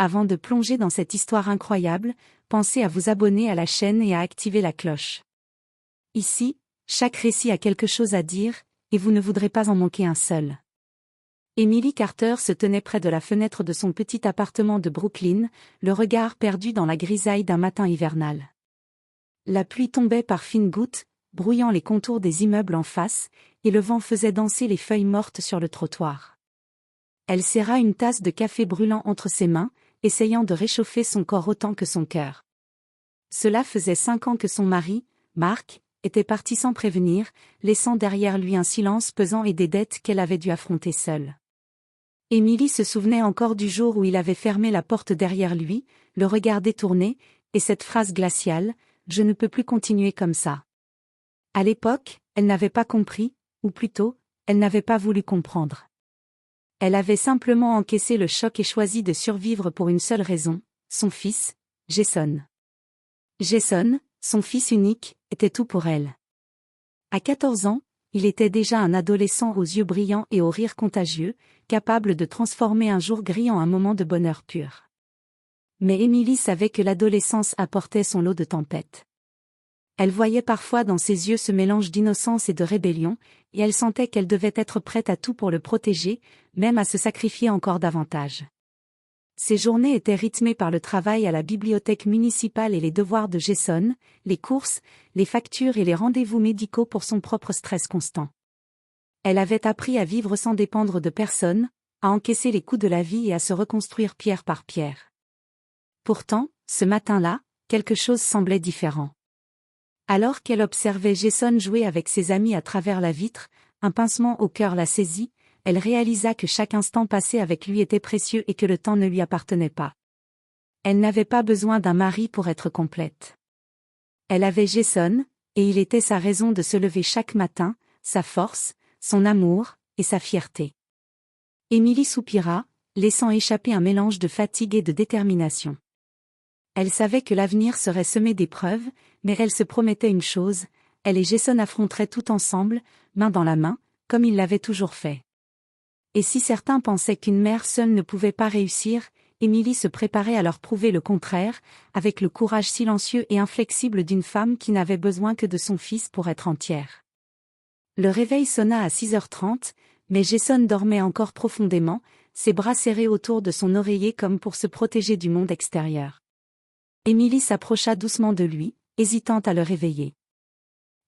Avant de plonger dans cette histoire incroyable, pensez à vous abonner à la chaîne et à activer la cloche. Ici, chaque récit a quelque chose à dire, et vous ne voudrez pas en manquer un seul. Emily Carter se tenait près de la fenêtre de son petit appartement de Brooklyn, le regard perdu dans la grisaille d'un matin hivernal. La pluie tombait par fines gouttes, brouillant les contours des immeubles en face, et le vent faisait danser les feuilles mortes sur le trottoir. Elle serra une tasse de café brûlant entre ses mains, essayant de réchauffer son corps autant que son cœur. Cela faisait 5 ans que son mari, Mark, était parti sans prévenir, laissant derrière lui un silence pesant et des dettes qu'elle avait dû affronter seule. Emily se souvenait encore du jour où il avait fermé la porte derrière lui, le regard détourné, et cette phrase glaciale, « Je ne peux plus continuer comme ça ». À l'époque, elle n'avait pas compris, ou plutôt, elle n'avait pas voulu comprendre. Elle avait simplement encaissé le choc et choisi de survivre pour une seule raison, son fils, Jason. Jason, son fils unique, était tout pour elle. À 14 ans, il était déjà un adolescent aux yeux brillants et au rire contagieux, capable de transformer un jour gris en un moment de bonheur pur. Mais Emily savait que l'adolescence apportait son lot de tempêtes. Elle voyait parfois dans ses yeux ce mélange d'innocence et de rébellion, et elle sentait qu'elle devait être prête à tout pour le protéger, même à se sacrifier encore davantage. Ses journées étaient rythmées par le travail à la bibliothèque municipale et les devoirs de Jason, les courses, les factures et les rendez-vous médicaux pour son propre stress constant. Elle avait appris à vivre sans dépendre de personne, à encaisser les coups de la vie et à se reconstruire pierre par pierre. Pourtant, ce matin-là, quelque chose semblait différent. Alors qu'elle observait Jason jouer avec ses amis à travers la vitre, un pincement au cœur la saisit, elle réalisa que chaque instant passé avec lui était précieux et que le temps ne lui appartenait pas. Elle n'avait pas besoin d'un mari pour être complète. Elle avait Jason, et il était sa raison de se lever chaque matin, sa force, son amour, et sa fierté. Emily soupira, laissant échapper un mélange de fatigue et de détermination. Elle savait que l'avenir serait semé d'épreuves, mais elle se promettait une chose, elle et Jason affronteraient tout ensemble, main dans la main, comme ils l'avaient toujours fait. Et si certains pensaient qu'une mère seule ne pouvait pas réussir, Emily se préparait à leur prouver le contraire, avec le courage silencieux et inflexible d'une femme qui n'avait besoin que de son fils pour être entière. Le réveil sonna à 6h30, mais Jason dormait encore profondément, ses bras serrés autour de son oreiller comme pour se protéger du monde extérieur. Emily s'approcha doucement de lui, hésitant à le réveiller.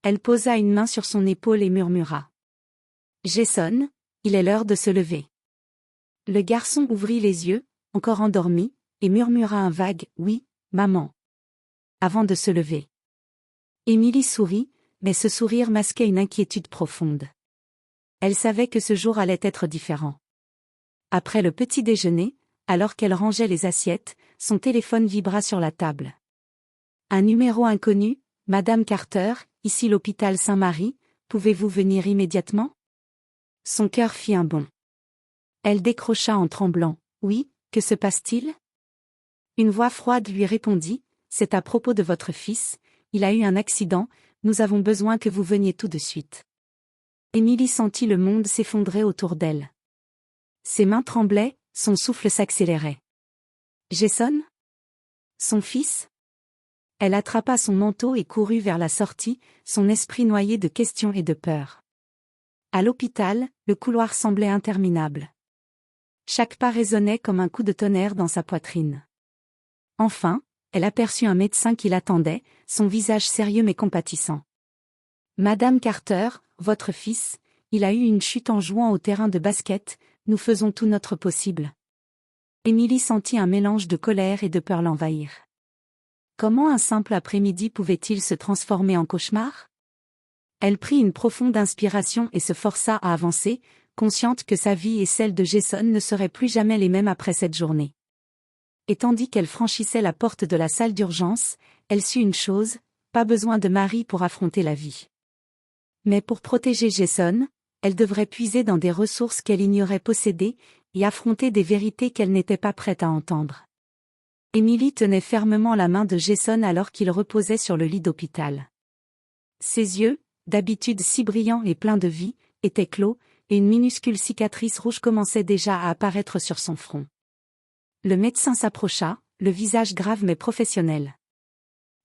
Elle posa une main sur son épaule et murmura. « Jason, il est l'heure de se lever. » Le garçon ouvrit les yeux, encore endormi, et murmura un vague « Oui, maman », avant de se lever. Emily sourit, mais ce sourire masquait une inquiétude profonde. Elle savait que ce jour allait être différent. Après le petit déjeuner, alors qu'elle rangeait les assiettes, son téléphone vibra sur la table. Un numéro inconnu, « Madame Carter, ici l'hôpital Saint-Marie, pouvez-vous venir immédiatement ?» Son cœur fit un bond. Elle décrocha en tremblant. « Oui, que se passe-t-il ?» Une voix froide lui répondit, « C'est à propos de votre fils, il a eu un accident, nous avons besoin que vous veniez tout de suite. » Emily sentit le monde s'effondrer autour d'elle. Ses mains tremblaient, son souffle s'accélérait. Jason ? Son fils ? Elle attrapa son manteau et courut vers la sortie, son esprit noyé de questions et de peur. À l'hôpital, le couloir semblait interminable. Chaque pas résonnait comme un coup de tonnerre dans sa poitrine. Enfin, elle aperçut un médecin qui l'attendait, son visage sérieux mais compatissant. « Madame Carter, votre fils, il a eu une chute en jouant au terrain de basket, nous faisons tout notre possible. » Emily sentit un mélange de colère et de peur l'envahir. Comment un simple après-midi pouvait-il se transformer en cauchemar ? Elle prit une profonde inspiration et se força à avancer, consciente que sa vie et celle de Jason ne seraient plus jamais les mêmes après cette journée. Et tandis qu'elle franchissait la porte de la salle d'urgence, elle sut une chose, pas besoin de mari pour affronter la vie. Mais pour protéger Jason, elle devrait puiser dans des ressources qu'elle ignorait posséder, et affronter des vérités qu'elle n'était pas prête à entendre. Emily tenait fermement la main de Jason alors qu'il reposait sur le lit d'hôpital. Ses yeux, d'habitude si brillants et pleins de vie, étaient clos, et une minuscule cicatrice rouge commençait déjà à apparaître sur son front. Le médecin s'approcha, le visage grave mais professionnel.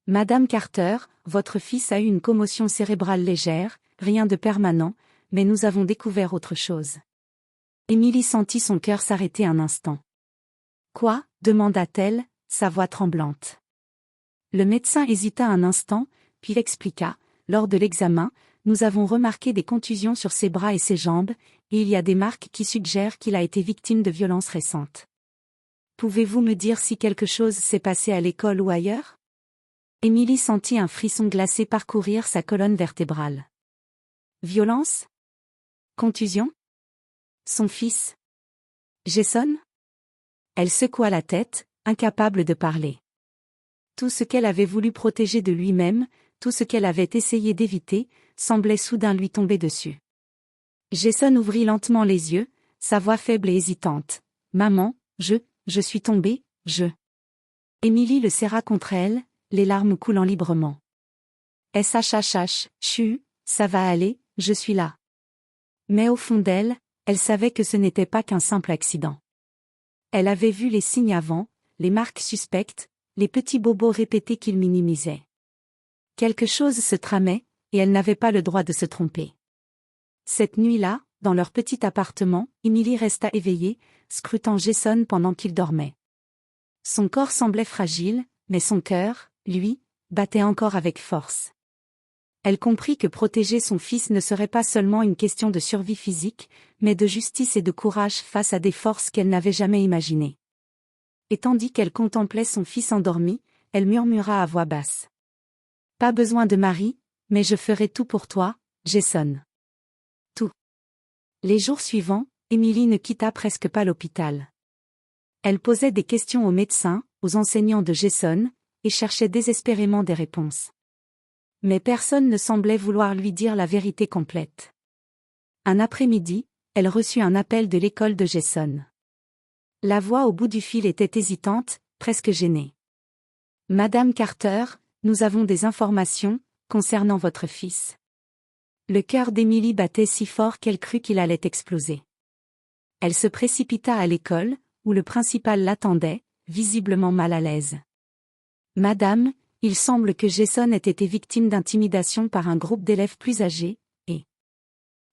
Madame Carter, votre fils a eu une commotion cérébrale légère, rien de permanent, mais nous avons découvert autre chose. Émilie sentit son cœur s'arrêter un instant. Quoi? Demanda-t-elle, sa voix tremblante. Le médecin hésita un instant, puis l'expliqua. Lors de l'examen, nous avons remarqué des contusions sur ses bras et ses jambes, et il y a des marques qui suggèrent qu'il a été victime de violences récentes. Pouvez-vous me dire si quelque chose s'est passé à l'école ou ailleurs? Émilie sentit un frisson glacé parcourir sa colonne vertébrale. Violence? Contusion? Son fils? Jason? Elle secoua la tête, incapable de parler. Tout ce qu'elle avait voulu protéger de lui-même, tout ce qu'elle avait essayé d'éviter, semblait soudain lui tomber dessus. Jason ouvrit lentement les yeux, sa voix faible et hésitante. « Maman, je suis tombée, je... » Émilie le serra contre elle, les larmes coulant librement. « SHHH, chut, ça va aller, je suis là. » Mais au fond d'elle, elle savait que ce n'était pas qu'un simple accident. Elle avait vu les signes avant, les marques suspectes, les petits bobos répétés qu'il minimisait. Quelque chose se tramait, et elle n'avait pas le droit de se tromper. Cette nuit-là, dans leur petit appartement, Émilie resta éveillée, scrutant Jason pendant qu'il dormait. Son corps semblait fragile, mais son cœur, lui, battait encore avec force. Elle comprit que protéger son fils ne serait pas seulement une question de survie physique, mais de justice et de courage face à des forces qu'elle n'avait jamais imaginées. Et tandis qu'elle contemplait son fils endormi, elle murmura à voix basse. « Pas besoin de mari, mais je ferai tout pour toi, Jason. » Tout. Les jours suivants, Émilie ne quitta presque pas l'hôpital. Elle posait des questions aux médecins, aux enseignants de Jason, et cherchait désespérément des réponses. Mais personne ne semblait vouloir lui dire la vérité complète. Un après-midi, elle reçut un appel de l'école de Jason. La voix au bout du fil était hésitante, presque gênée. « Madame Carter, nous avons des informations concernant votre fils. » Le cœur d'Émilie battait si fort qu'elle crut qu'il allait exploser. Elle se précipita à l'école, où le principal l'attendait, visiblement mal à l'aise. « Madame, il semble que Jason ait été victime d'intimidation par un groupe d'élèves plus âgés, et... »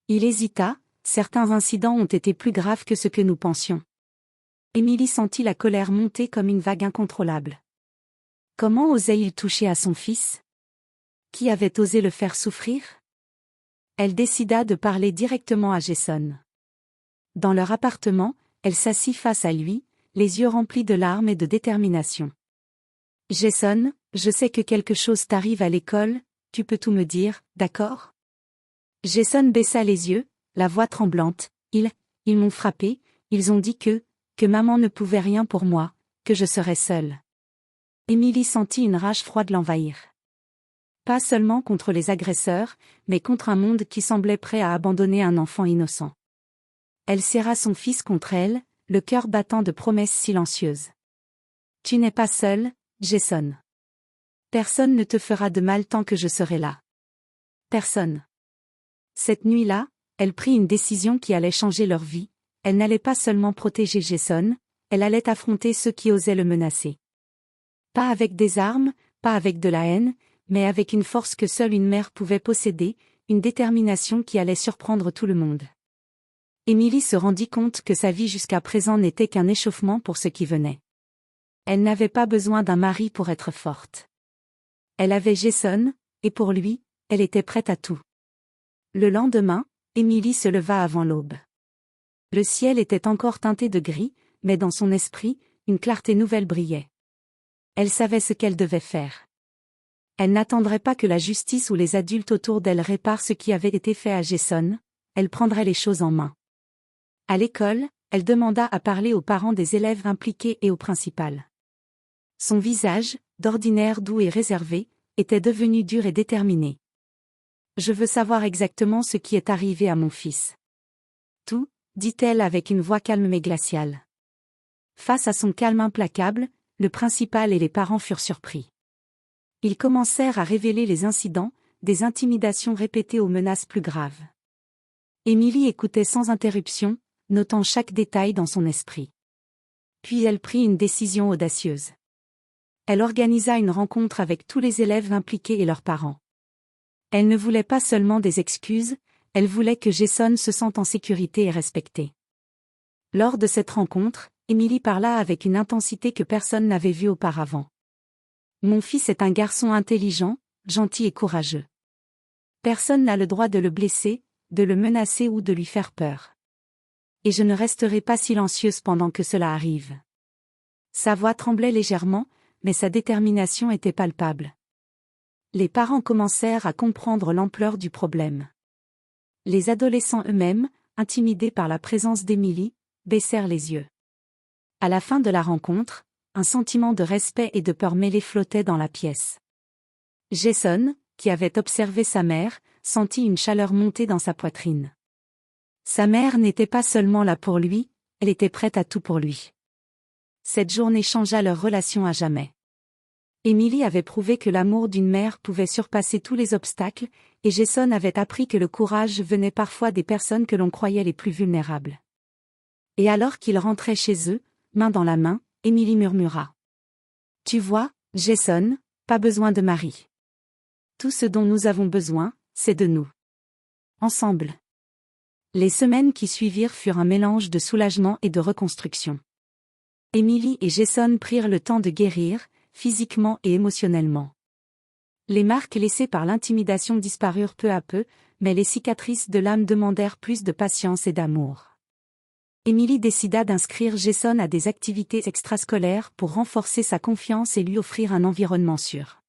Il hésita, certains incidents ont été plus graves que ce que nous pensions. Émilie sentit la colère monter comme une vague incontrôlable. Comment osait-il toucher à son fils? Qui avait osé le faire souffrir? Elle décida de parler directement à Jason. Dans leur appartement, elle s'assit face à lui, les yeux remplis de larmes et de détermination. « Jason, je sais que quelque chose t'arrive à l'école, tu peux tout me dire, d'accord ?» Jason baissa les yeux, la voix tremblante. « Ils m'ont frappé, ils ont dit que maman ne pouvait rien pour moi, que je serais seule. » Émilie sentit une rage froide l'envahir. Pas seulement contre les agresseurs, mais contre un monde qui semblait prêt à abandonner un enfant innocent. Elle serra son fils contre elle, le cœur battant de promesses silencieuses. « Tu n'es pas seul, Jason. Personne ne te fera de mal tant que je serai là. Personne. » Cette nuit-là, elle prit une décision qui allait changer leur vie. Elle n'allait pas seulement protéger Jason, elle allait affronter ceux qui osaient le menacer. Pas avec des armes, pas avec de la haine, mais avec une force que seule une mère pouvait posséder, une détermination qui allait surprendre tout le monde. Émilie se rendit compte que sa vie jusqu'à présent n'était qu'un échauffement pour ce qui venait. Elle n'avait pas besoin d'un mari pour être forte. Elle avait Jason, et pour lui, elle était prête à tout. Le lendemain, Émilie se leva avant l'aube. Le ciel était encore teinté de gris, mais dans son esprit, une clarté nouvelle brillait. Elle savait ce qu'elle devait faire. Elle n'attendrait pas que la justice ou les adultes autour d'elle réparent ce qui avait été fait à Jason, elle prendrait les choses en main. À l'école, elle demanda à parler aux parents des élèves impliqués et au principal. Son visage, d'ordinaire doux et réservé, était devenu dur et déterminé. « Je veux savoir exactement ce qui est arrivé à mon fils. » Tout, dit-elle avec une voix calme mais glaciale. Face à son calme implacable, le principal et les parents furent surpris. Ils commencèrent à révéler les incidents, des intimidations répétées aux menaces plus graves. Émilie écoutait sans interruption, notant chaque détail dans son esprit. Puis elle prit une décision audacieuse. Elle organisa une rencontre avec tous les élèves impliqués et leurs parents. Elle ne voulait pas seulement des excuses, elle voulait que Jason se sente en sécurité et respecté. Lors de cette rencontre, Emily parla avec une intensité que personne n'avait vue auparavant. Mon fils est un garçon intelligent, gentil et courageux. Personne n'a le droit de le blesser, de le menacer ou de lui faire peur. Et je ne resterai pas silencieuse pendant que cela arrive. Sa voix tremblait légèrement, mais sa détermination était palpable. Les parents commencèrent à comprendre l'ampleur du problème. Les adolescents eux-mêmes, intimidés par la présence d'Emily, baissèrent les yeux. À la fin de la rencontre, un sentiment de respect et de peur mêlée flottait dans la pièce. Jason, qui avait observé sa mère, sentit une chaleur monter dans sa poitrine. Sa mère n'était pas seulement là pour lui, elle était prête à tout pour lui. Cette journée changea leur relation à jamais. Emily avait prouvé que l'amour d'une mère pouvait surpasser tous les obstacles, et Jason avait appris que le courage venait parfois des personnes que l'on croyait les plus vulnérables. Et alors qu'ils rentraient chez eux, main dans la main, Emily murmura. « Tu vois, Jason, pas besoin de mari. Tout ce dont nous avons besoin, c'est de nous. Ensemble. » Les semaines qui suivirent furent un mélange de soulagement et de reconstruction. Emily et Jason prirent le temps de guérir, physiquement et émotionnellement. Les marques laissées par l'intimidation disparurent peu à peu, mais les cicatrices de l'âme demandèrent plus de patience et d'amour. Emily décida d'inscrire Jason à des activités extrascolaires pour renforcer sa confiance et lui offrir un environnement sûr.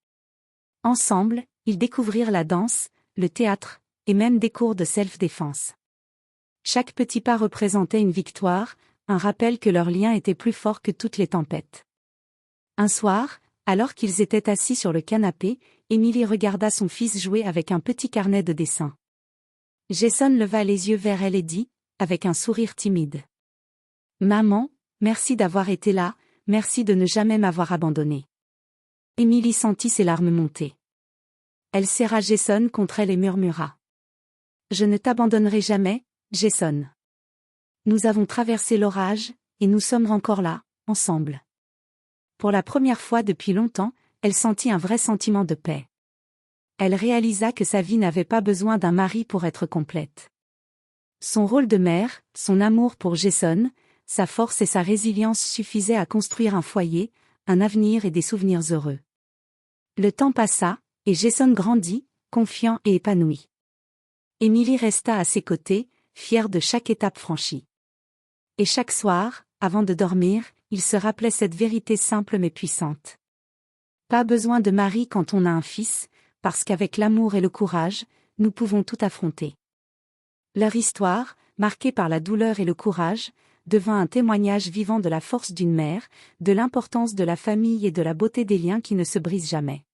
Ensemble, ils découvrirent la danse, le théâtre, et même des cours de self-défense. Chaque petit pas représentait une victoire, un rappel que leur lien était plus fort que toutes les tempêtes. Un soir, alors qu'ils étaient assis sur le canapé, Emily regarda son fils jouer avec un petit carnet de dessin. Jason leva les yeux vers elle et dit, avec un sourire timide. « Maman, merci d'avoir été là, merci de ne jamais m'avoir abandonnée. » Emily sentit ses larmes monter. Elle serra Jason contre elle et murmura. « Je ne t'abandonnerai jamais, Jason. Nous avons traversé l'orage, et nous sommes encore là, ensemble. » Pour la première fois depuis longtemps, elle sentit un vrai sentiment de paix. Elle réalisa que sa vie n'avait pas besoin d'un mari pour être complète. Son rôle de mère, son amour pour Jason, sa force et sa résilience suffisaient à construire un foyer, un avenir et des souvenirs heureux. Le temps passa, et Jason grandit, confiant et épanoui. Emily resta à ses côtés, fière de chaque étape franchie. Et chaque soir, avant de dormir, il se rappelait cette vérité simple mais puissante. Pas besoin de mari quand on a un fils, parce qu'avec l'amour et le courage, nous pouvons tout affronter. Leur histoire, marquée par la douleur et le courage, devint un témoignage vivant de la force d'une mère, de l'importance de la famille et de la beauté des liens qui ne se brisent jamais.